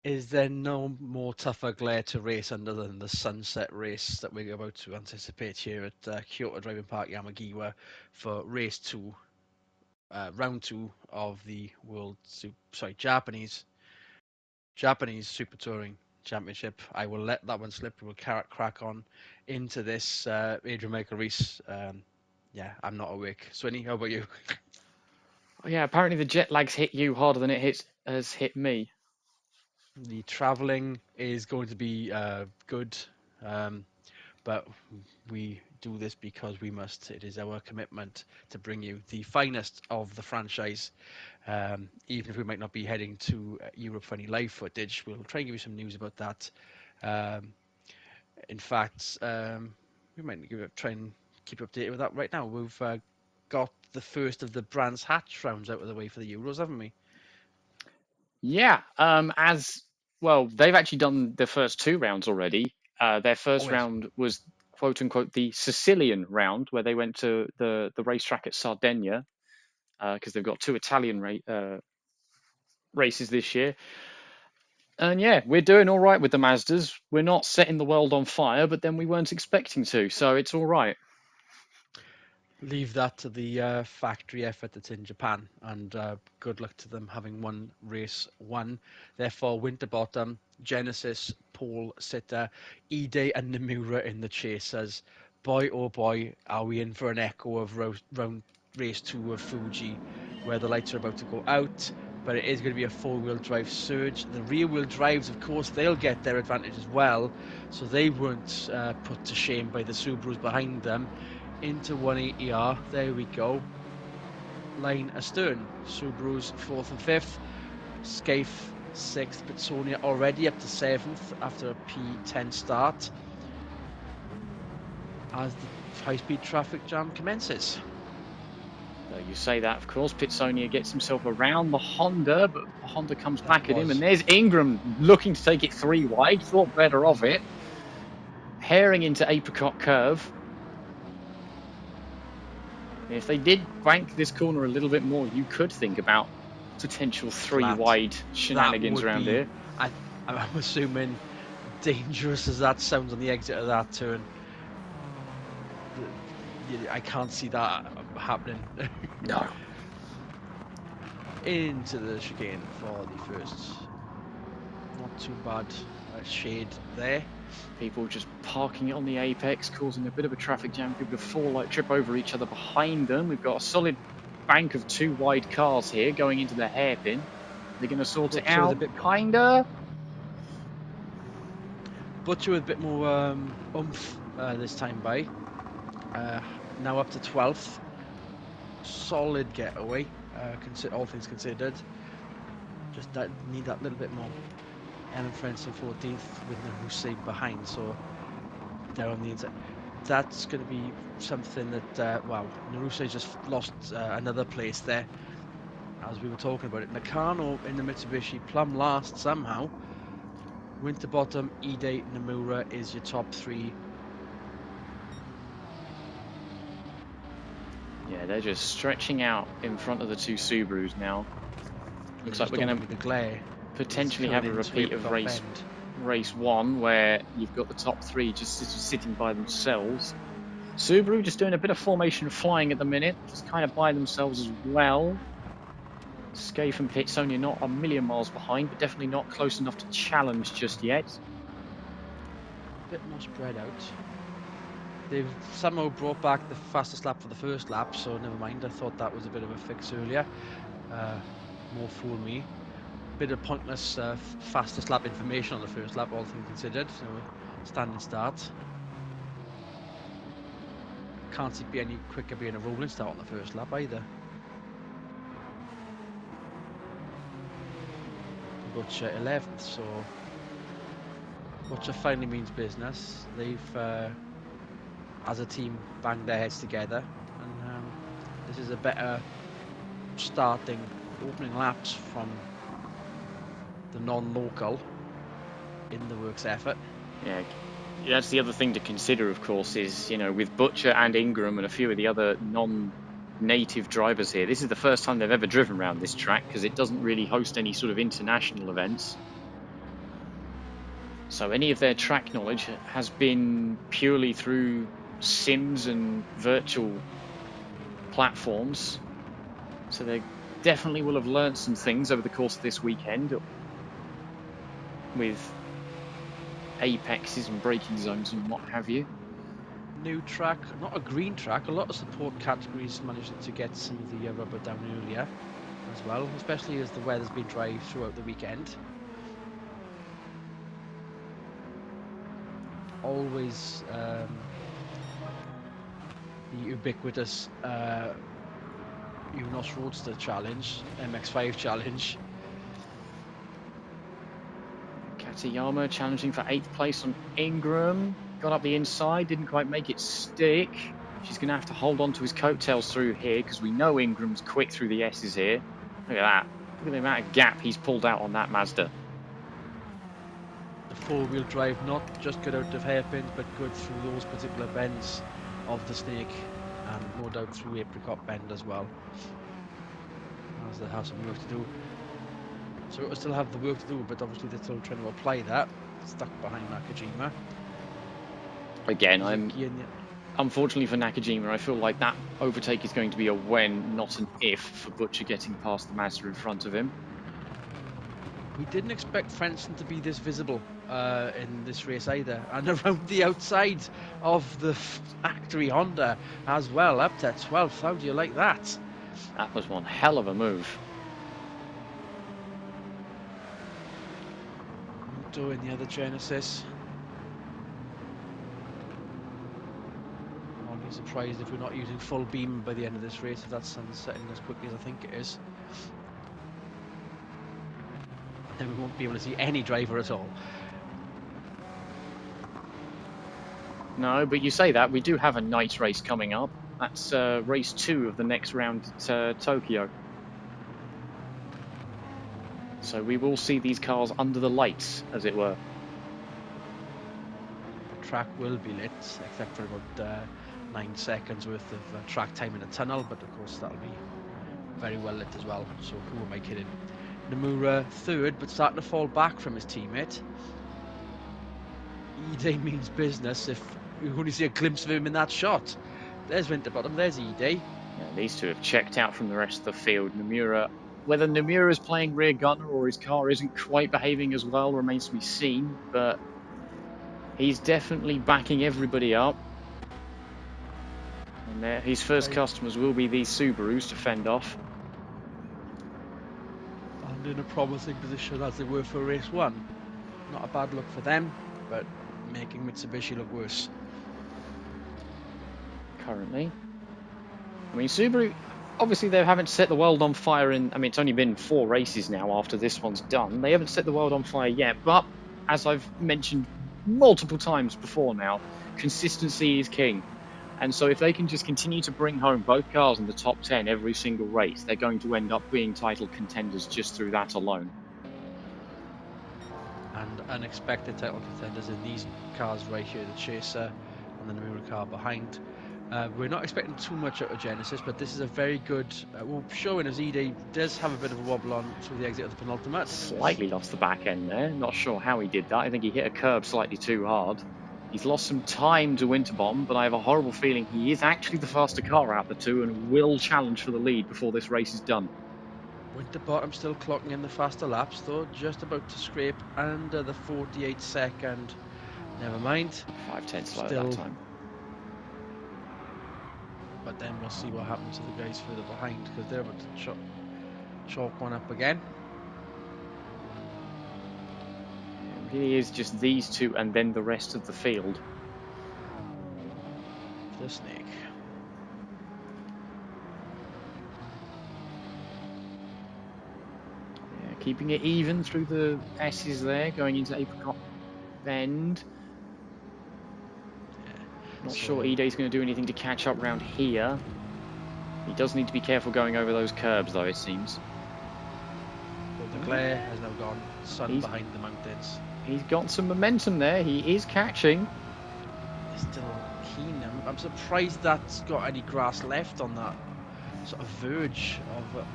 Is there no more tougher glare to race under than the sunset race that we're about to anticipate here at Kyoto Driving Park Yamagiwa for race two, round two of the Japanese Super Touring Championship. I will let that one slip. We'll crack on into this. Adrian Michael Reese. Yeah, I'm not awake. Swinny, how about you? Oh, yeah, apparently the jet lag's hit you harder than has hit me. The travelling is going to be good, but we do this because we must. It is our commitment to bring you the finest of the franchise. Even if we might not be heading to Europe for any live footage, we'll try and give you some news about that. Um, in fact, we might try and keep you updated with that right now. We've got the first of the Brands Hatch rounds out of the way for the Euros, haven't we? Yeah, as well, they've actually done the first two rounds already. Their Oh first yes. round was quote unquote the Sicilian round, where they went to the racetrack at Sardinia, because they've got two Italian races this year. And yeah, we're doing all right with the Mazdas. We're not setting the world on fire, but then we weren't expecting to, so it's all right. Leave that to the factory effort that's in Japan, and good luck to them having won race one. Therefore, Winterbottom, Genesis, Paul Sitter, Ide, and Nomura in the chasers. Boy, oh boy, are we in for an echo of round race two of Fuji, where the lights are about to go out. But it is going to be a four-wheel drive surge. The rear-wheel drives, of course, they'll get their advantage as well, so they weren't put to shame by the Subarus behind them into 180R. There we go. Line astern. Subaru's fourth and fifth. Scaife sixth. Pitsonia already up to seventh after a P10 start as the high-speed traffic jam commences. You say that, of course. Pitsonia gets himself around the Honda, but the Honda comes back at him, and there's Ingram looking to take it three wide. Thought better of it. Herring into Apricot Curve. If they did bank this corner a little bit more, you could think about potential three wide shenanigans around here. I'm assuming, dangerous as that sounds on the exit of that turn, I can't see that happening. No. Into the chicane for the first. Not too bad shade there. People just parking it on the apex, causing a bit of a traffic jam. People to trip over each other behind them. We've got a solid bank of two wide cars here going into the hairpin. They're going to sort it out, kinda. Butcher with a bit more oomph this time by. Now up to 12th. Solid getaway, all things considered. Just need that little bit more. Ellen Frenson 14th with Naruse behind, so they're on the inside. That's going to be something that, wow, Naruse just lost another place there, as we were talking about it. Nakano in the Mitsubishi, Plum last somehow. Winterbottom, Ide, Nomura is your top three. Yeah, they're just stretching out in front of the two Subarus now. Looks like we're going to potentially have a repeat of race one, where you've got the top three just sitting by themselves. Subaru just doing a bit of formation flying at the minute, just kind of by themselves as well. Scaife and Pitsonia not a million miles behind, but definitely not close enough to challenge just yet. A bit more spread out. They've somehow brought back the fastest lap for the first lap, so never mind. I thought that was a bit of a fix earlier. More fool me. Bit of pointless fastest lap information on the first lap, all things considered. So standing start. Can't see it be any quicker being a rolling start on the first lap either. Butcher 11th, so Butcher finally means business. They've, as a team, banged their heads together, and this is a better opening laps from the non-local in the works effort. Yeah, that's the other thing to consider, of course, is, with Butcher and Ingram and a few of the other non-native drivers here, this is the first time they've ever driven around this track because it doesn't really host any sort of international events. So any of their track knowledge has been purely through sims and virtual platforms. So they definitely will have learned some things over the course of this weekend with apexes and braking zones and what have you. New track, not a green track. A lot of support categories managed to get some of the rubber down earlier as well, especially as the weather's been dry throughout the weekend. Always the ubiquitous UNOS Roadster Challenge, MX5 Challenge. Katayama challenging for 8th place on Ingram. Got up the inside, didn't quite make it stick. She's going to have to hold on to his coattails through here because we know Ingram's quick through the S's here. Look at that. Look at the amount of gap he's pulled out on that Mazda. The four-wheel drive not just good out of hairpins, but good through those particular bends of the Snake, and no doubt through Apricot Bend as well, as they have some work to do. So we'll still have the work to do, but obviously they're still trying to apply that. Stuck behind Nakajima. Again, unfortunately for Nakajima, I feel like that overtake is going to be a when, not an if, for Butcher getting past the Mazda in front of him. We didn't expect Frentzen to be this visible in this race either, and around the outside of the factory Honda as well, up to 12th. How do you like that? That was one hell of a move. Doing the other Genesis. I'll be surprised if we're not using full beam by the end of this race, if that sun's setting as quickly as I think it is. Then we won't be able to see any driver at all. No, but you say that, we do have a night race coming up. That's race 2 of the next round at Tokyo. So we will see these cars under the lights, as it were. The track will be lit, except for about 9 seconds worth of track time in a tunnel, but of course that'll be very well lit as well. So who am I kidding? Nomura third, but starting to fall back from his teammate. E-Day means business if you only see a glimpse of him in that shot. There's Winterbottom, there's E-Day. Yeah, these two have checked out from the rest of the field. Nomura, whether Nomura is playing rear gunner or his car isn't quite behaving as well remains to be seen, but he's definitely backing everybody up. And his first customers will be these Subarus to fend off. And in a promising position as they were for race 1. Not a bad look for them, but making Mitsubishi look worse. Currently. I mean, Subaru, obviously they haven't set the world on fire in, I mean, it's only been 4 races now after this one's done. They haven't set the world on fire yet, but as I've mentioned multiple times before now, consistency is king. And so if they can just continue to bring home both cars in the top 10 every single race, they're going to end up being title contenders just through that alone. And unexpected title contenders in these cars right here, the Chaser and the Nomura car behind. We're not expecting too much out of Genesis, but this is a very good showing as E-Day does have a bit of a wobble on through the exit of the penultimate. Slightly lost the back end there. Not sure how he did that. I think he hit a curb slightly too hard. He's lost some time to Winterbottom, but I have a horrible feeling he is actually the faster car out of the two and will challenge for the lead before this race is done. Winterbottom still clocking in the faster laps, though, just about to scrape under the 48 second. Never mind. 5/10 slow at that time. But then we'll see what happens to the guys further behind, because they're about to chalk one up again. It really is just these two and then the rest of the field. The Snake. Yeah, keeping it even through the S's there, going into Apricot Bend. Not sure E-Day's going to do anything to catch up round here. He does need to be careful going over those curbs, though, it seems. But the glare has now gone. Sun behind the mountains. He's got some momentum there. He is catching. He's still keen. I'm surprised that's got any grass left on that sort of verge of a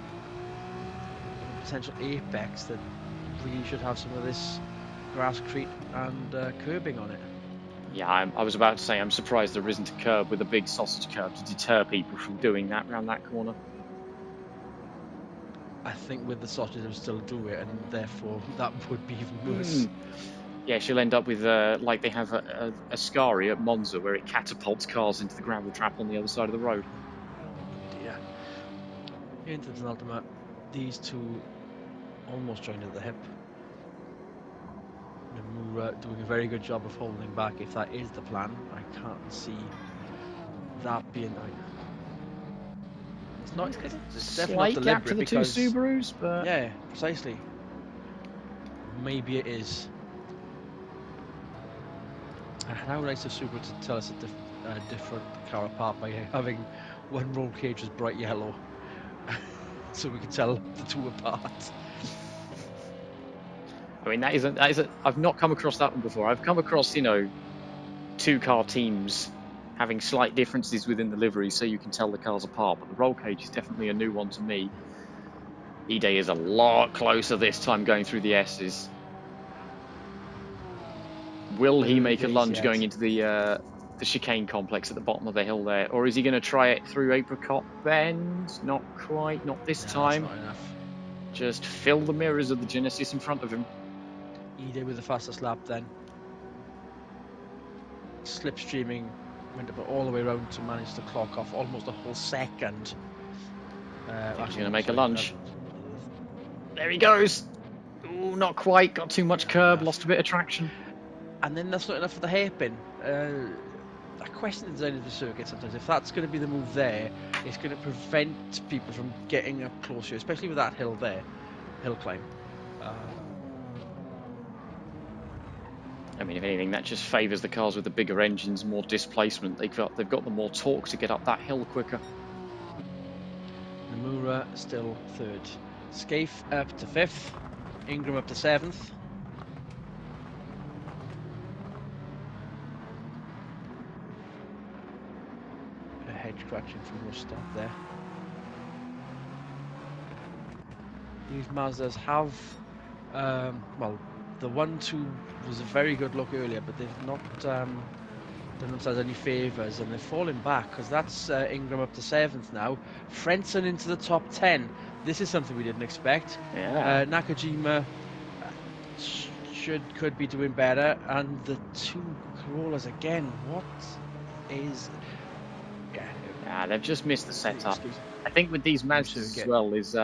potential apex that really should have some of this grasscrete and curbing on it. Yeah, I was about to say, I'm surprised there isn't a curb with a big sausage curb to deter people from doing that round that corner. I think with the sausage they'll still do it, and therefore that would be even worse. Yeah, she'll end up with, like they have a Ascari at Monza, where it catapults cars into the gravel trap on the other side of the road. Dear. Into the penultimate, these two almost joined at the hip. Nomura doing a very good job of holding back. If that is the plan, I can't see that being. It's not. It's definitely not deliberate gap to the because two Subarus, but yeah, precisely. Maybe it is. How nice of Subaru to tell us a different car apart by having one roll cage is bright yellow, so we can tell the two apart. I mean, that is a. I've not come across that one before. I've come across, you know, two-car teams having slight differences within the livery, so you can tell the cars apart. But the roll cage is definitely a new one to me. Ide is a lot closer this time, going through the S's. Will he make a lunge going into the chicane complex at the bottom of the hill there, or is he going to try it through Apricot Bend? Not quite, not this time. That's not enough. Just fill the mirrors of the Genesis in front of him. Ide with the fastest lap then. Slipstreaming, went about all the way around to manage to clock off almost a whole second. He's going to make a lunge. There he goes. Ooh, not quite. Got too much curb, lost a bit of traction. And then that's not enough for the hairpin. I question the design of the circuit sometimes. If that's going to be the move there, it's going to prevent people from getting up closer, especially with that hill there, hill climb. I mean, if anything, that just favours the cars with the bigger engines, more displacement. They've got the more torque to get up that hill quicker. Nomura still third. Scaife up to fifth. Ingram up to seventh. A hedge scratching from Rustad there. These Mazdas have, well, the 1-2 was a very good look earlier, but they've not done themselves any favours, and they're falling back because that's Ingram up to 7th now. Frentzen into the top 10. This is something we didn't expect. Yeah. Nakajima could be doing better, and the two Corollas again. What is? Yeah, they've just missed the setup. I think with these Mazdas as well is.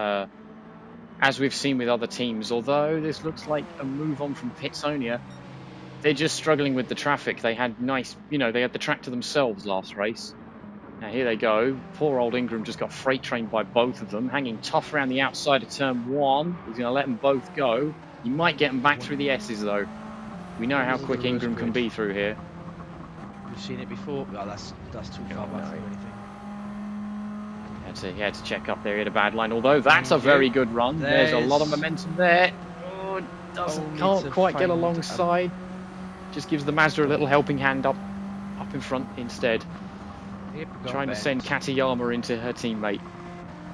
As we've seen with other teams, although this looks like a move on from Pitsonia, they're just struggling with the traffic. They had nice, you know, they had the track to themselves last race. Now here they go. Poor old Ingram just got freight trained by both of them, hanging tough around the outside of turn 1. He's going to let them both go. He might get them back through the S's though. We know how quick Ingram can be through here. We've seen it before. Oh, that's too far back for anything. He had to check up there. He had a bad line, although that's a very good run. There's a lot of momentum there. Oh, can't quite get alongside. Just gives the Mazda a little helping hand up in front instead. Trying to send Katayama into her teammate.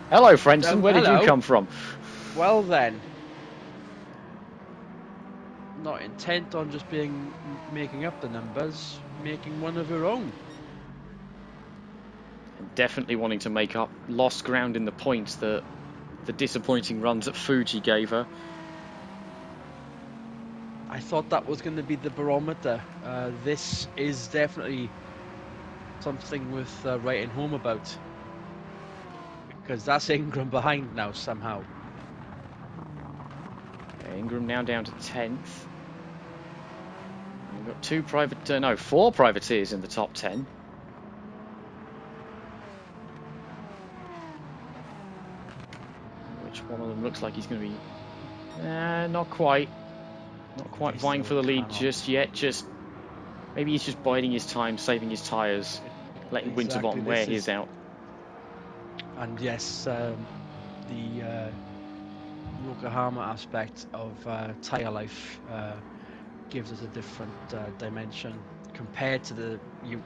Hello, Frentzen. Where did you come from? Well then. Not intent on just making up the numbers, making one of her own. Definitely wanting to make up lost ground in the points that the disappointing runs at Fuji gave her. I thought that was going to be the barometer. This is definitely something worth writing home about, because that's Ingram behind now somehow. Ingram now down to 10th. We've got 4 privateers in the top 10. Which one of them looks like he's going to be... not quite. Not quite vying for the lead just yet. Maybe he's just biding his time, saving his tyres, letting Winterbottom wear his out. And yes, the Yokohama aspect of tyre life gives us a different dimension compared to the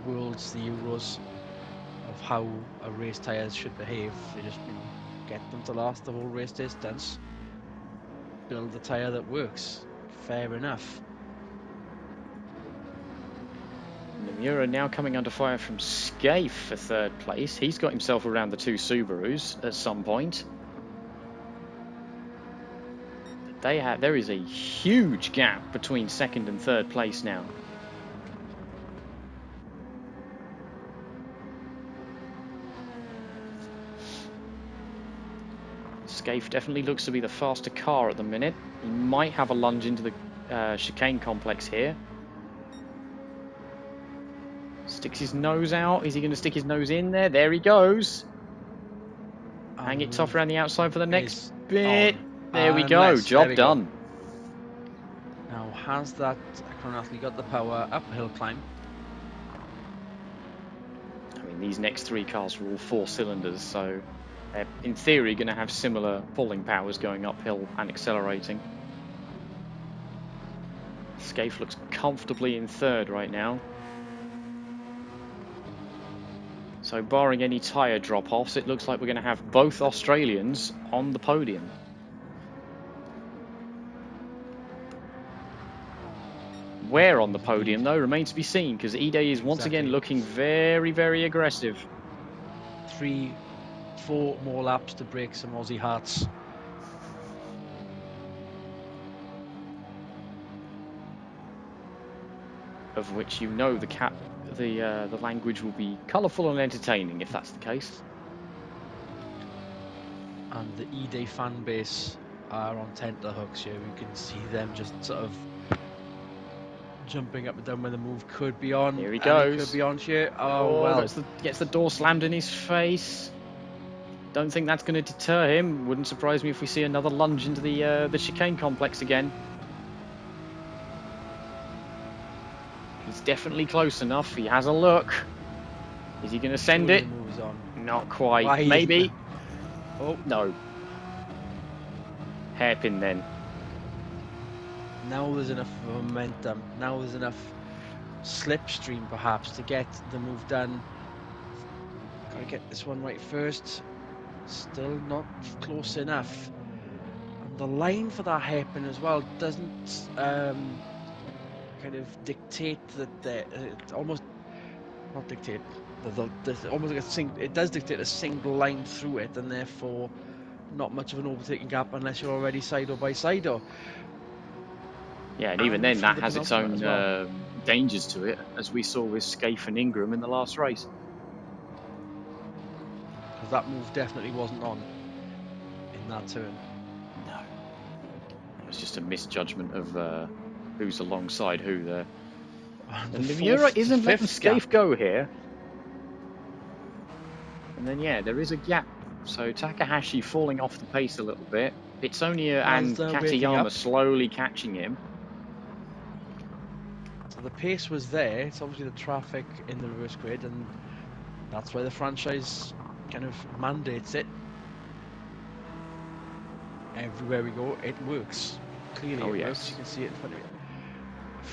Worlds, the Euros, of how a race tyres should behave. They just get them to last the whole race distance, build the tyre that works. Fair enough. Nomura now coming under fire from Scaife for third place. He's got himself around the two Subarus at some point. There is a huge gap between second and third place now. Scaife definitely looks to be the faster car at the minute. He might have a lunge into the chicane complex here. Sticks his nose out. Is he going to stick his nose in there? There he goes. Hang it tough around the outside for the next bit. There we go. Job done. Now, has that Chrono Athlete got the power uphill climb? I mean, these next three cars are all 4 cylinders, so they're in theory going to have similar pulling powers going uphill and accelerating. Scaife looks comfortably in third right now. So barring any tyre drop-offs, it looks like we're going to have both Australians on the podium. Where on the podium, though, remains to be seen, because Ide is once again looking very, very aggressive. 3-4 more laps to break some Aussie hearts. Of which you know the language will be colourful and entertaining if that's the case. And the Ide fan base are on tenterhooks here. We can see them just sort of jumping up and down when the move could be on. Here he goes. Could be on here. Oh well. Gets the door slammed in his face. Don't think that's going to deter him. Wouldn't surprise me if we see another lunge into the chicane complex again. He's definitely close enough. He has a look. Is he going to send it? Not quite. Why maybe. Oh no. Hairpin then. Now there's enough momentum. Now there's enough slipstream perhaps to get the move done. Gotta get this one right first. Still not close enough. And the line for that hairpin as well doesn't kind of dictate that it almost not dictate. Almost like it does dictate a single line through it, and therefore not much of an overtaking gap unless you're already side or by side or. Yeah, and even then that has its own dangers to it, as we saw with Scaife and Ingram in the last race. Because that move definitely wasn't on in that turn. No. It was just a misjudgment of who's alongside who there. And Nomura isn't letting Scaife go here. And then, yeah, there is a gap. So Takahashi falling off the pace a little bit. Pitsonia and Katayama slowly catching him. So the pace was there. It's obviously the traffic in the reverse grid, and that's why the franchise kind of mandates it. Everywhere we go, it works. Clearly it works. You can see it in front of you.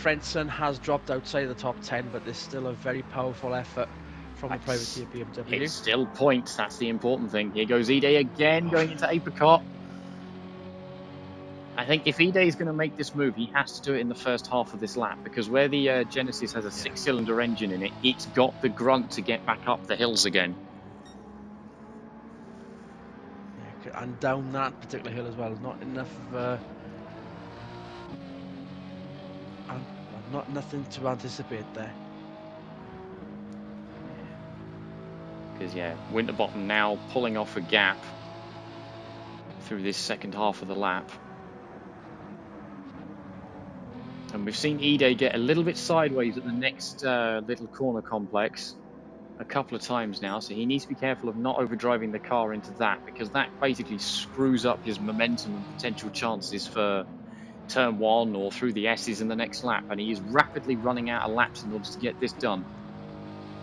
Frentzen has dropped outside the top 10, but there's still a very powerful effort from the privateer BMW. It's still points, that's the important thing. Here goes Ide again, going into Apricot. I think if Ide is going to make this move, he has to do it in the first half of this lap, because where the Genesis has a 6-cylinder engine in it, it's got the grunt to get back up the hills again. Yeah, and down that particular hill as well. Not enough nothing to anticipate there. Because, yeah, Winterbottom now pulling off a gap through this second half of the lap. And we've seen Ide get a little bit sideways at the next little corner complex a couple of times now, so he needs to be careful of not overdriving the car into that, because that basically screws up his momentum and potential chances for turn 1 or through the S's in the next lap, and he is rapidly running out of laps in order to get this done.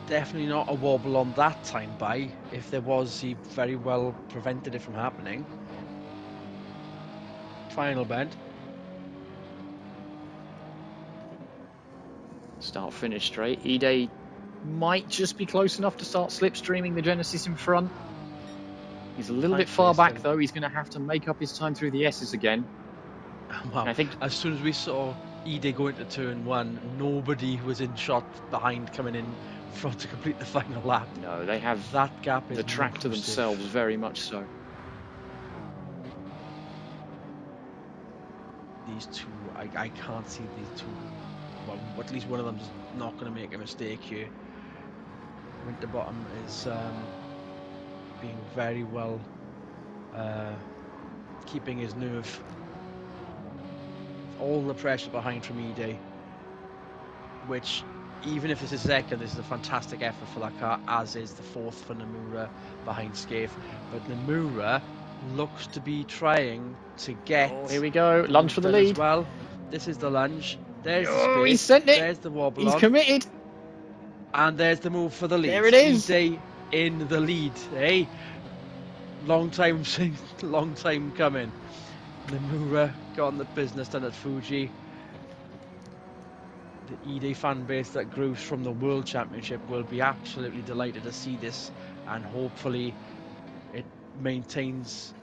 Definitely not a wobble on that time by. If there was, he very well prevented it from happening. Final bend. Start finish straight. Ide might just be close enough to start slipstreaming the Genesis in front. He's a little bit far back though. He's going to have to make up his time through the S's again. Wow. I think as soon as we saw Ide go into turn 1, nobody was in shot behind coming in front to complete the final lap. No, they have that gap is the track to themselves, very much so. These two, I can't see these two. Well, at least one of them's not going to make a mistake here. Winterbottom is being very well, keeping his nerve. All the pressure behind from Ide, which, even if this is second, this is a fantastic effort for that car, as is the fourth for Nomura behind Skaife. But Nomura looks to be trying to get... Oh, here we go. Lunge for the lead. As well. This is the lunge. There's the space. He's sent it. There's the wobble. He's committed. And there's the move for the lead. There it is. Ide in the lead. Hey, long time coming. Nomura got on the business done at Fuji. The Ide fan base that grew from the World Championship will be absolutely delighted to see this, and hopefully it maintains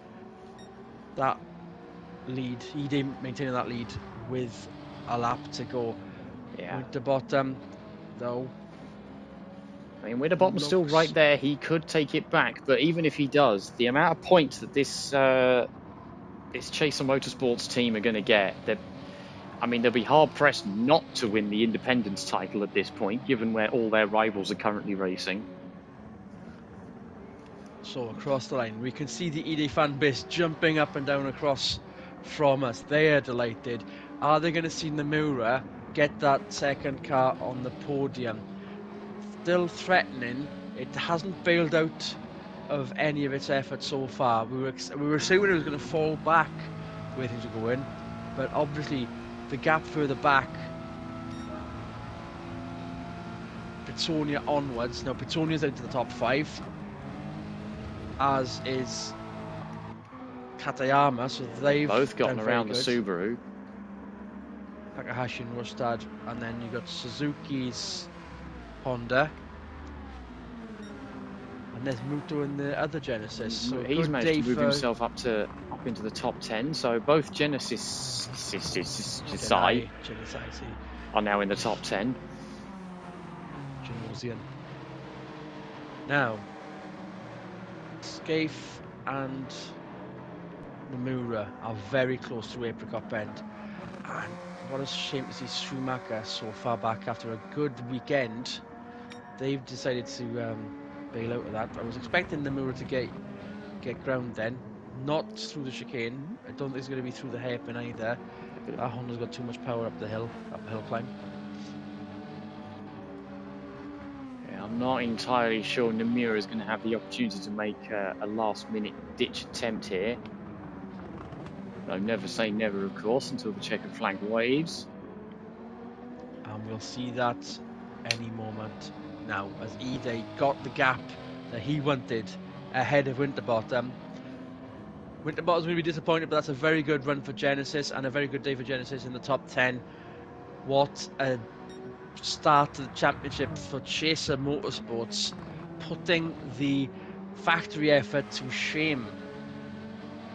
that lead. Ide maintaining that lead with a lap to go. Yeah. Winterbottom, though. I mean, Winterbottom's still right there. He could take it back, but even if he does, the amount of points that this Chaser Motorsports team are going to get, they'll be hard-pressed not to win the Independence title at this point, given where all their rivals are currently racing. So across the line, we can see the Ide fan base jumping up and down across from us. They are delighted. Are they going to see Nomura get that second car on the podium? Still threatening. It hasn't bailed out of any of its efforts so far. We were assuming it was going to fall back the way things are going, but obviously the gap further back, Petsonia onwards. Now Petsonia's into the top 5, as is Katayama, so they've both gotten around the Subaru. Takahashi and Rustad, and then you got Suzuki's Honda, and there's Muto in the other Genesis. So he's managed to move himself up into the top 10. So both Genesis are now in the top 10. Genosian. Now, Skaife and Nomura are very close to Apricot Bend, and what a shame to see Schumacher so far back after a good weekend. They've decided to bail out of that. I was expecting Nomura to get ground then, not through the chicane. I don't think it's going to be through the hairpin either. That Honda's got too much power up the hill climb. Yeah, I'm not entirely sure Nomura is going to have the opportunity to make a last-minute ditch attempt here. No, never say never, of course, until the checkered flag waves. And we'll see that any moment now, as Ide got the gap that he wanted ahead of Winterbottom. Winterbottom's going to be disappointed, but that's a very good run for Genesis and a very good day for Genesis in the top 10. What a start to the championship for Chaser Motorsports, putting the factory effort to shame.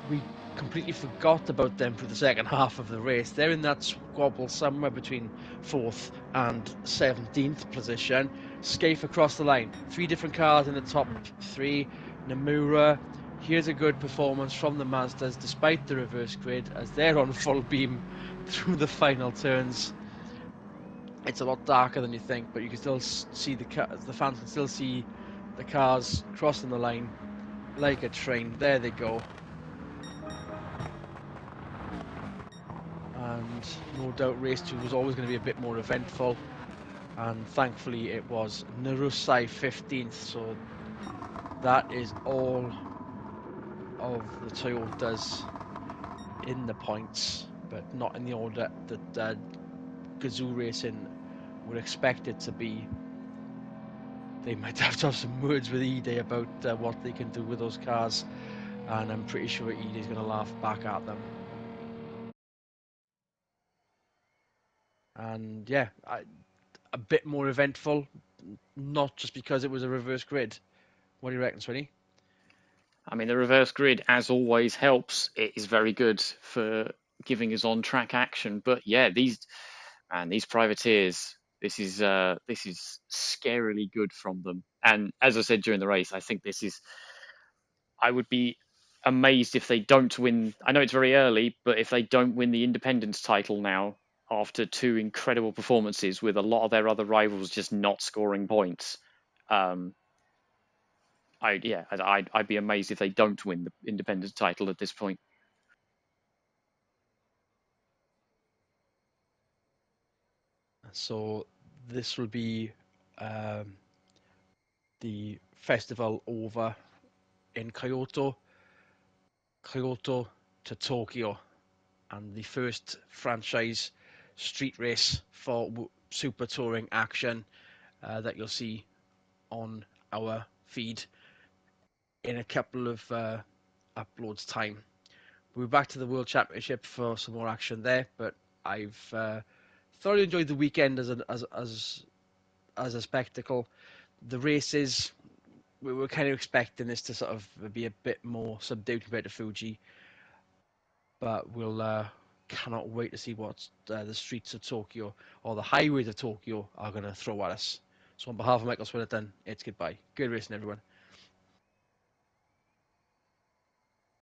We completely forgot about them for the second half of the race. They're in that squabble somewhere between 4th and 17th position. Skaife across the line. 3 different cars in the top 3. Nomura, here's a good performance from the Mazdas despite the reverse grid, as they're on full beam through the final turns. It's a lot darker than you think, but you can still see the fans can still see the cars crossing the line like a train. There they go. And no doubt race 2 was always going to be a bit more eventful, and thankfully it was. Narusai 15th, so that is all of the Toyotas in the points, but not in the order that Gazoo Racing would expect it to be. They might have to have some words with Ide about what they can do with those cars, and I'm pretty sure Ide is going to laugh back at them. And yeah, a bit more eventful, not just because it was a reverse grid. What do you reckon, Swinny? I mean, the reverse grid, as always, helps. It is very good for giving us on-track action. But yeah, these And these privateers, this is scarily good from them. And as I said during the race, I think this is. I would be amazed if they don't win. I know it's very early, but if they don't win the Independence title now after 2 incredible performances with a lot of their other rivals just not scoring points, I'd be amazed if they don't win the Independence title at this point. So this will be the festival over in Kyoto to Tokyo, and the first franchise street race for Super Touring action that you'll see on our feed in a couple of uploads time. We'll be back to the World Championship for some more action there, but I've thoroughly enjoyed the weekend as a spectacle. The races, we were kind of expecting this to sort of be a bit more subdued compared to Fuji, but we'll cannot wait to see what the streets of Tokyo or the highways of Tokyo are going to throw at us. So on behalf of Michael Swinnerton, it's goodbye. Good racing, everyone.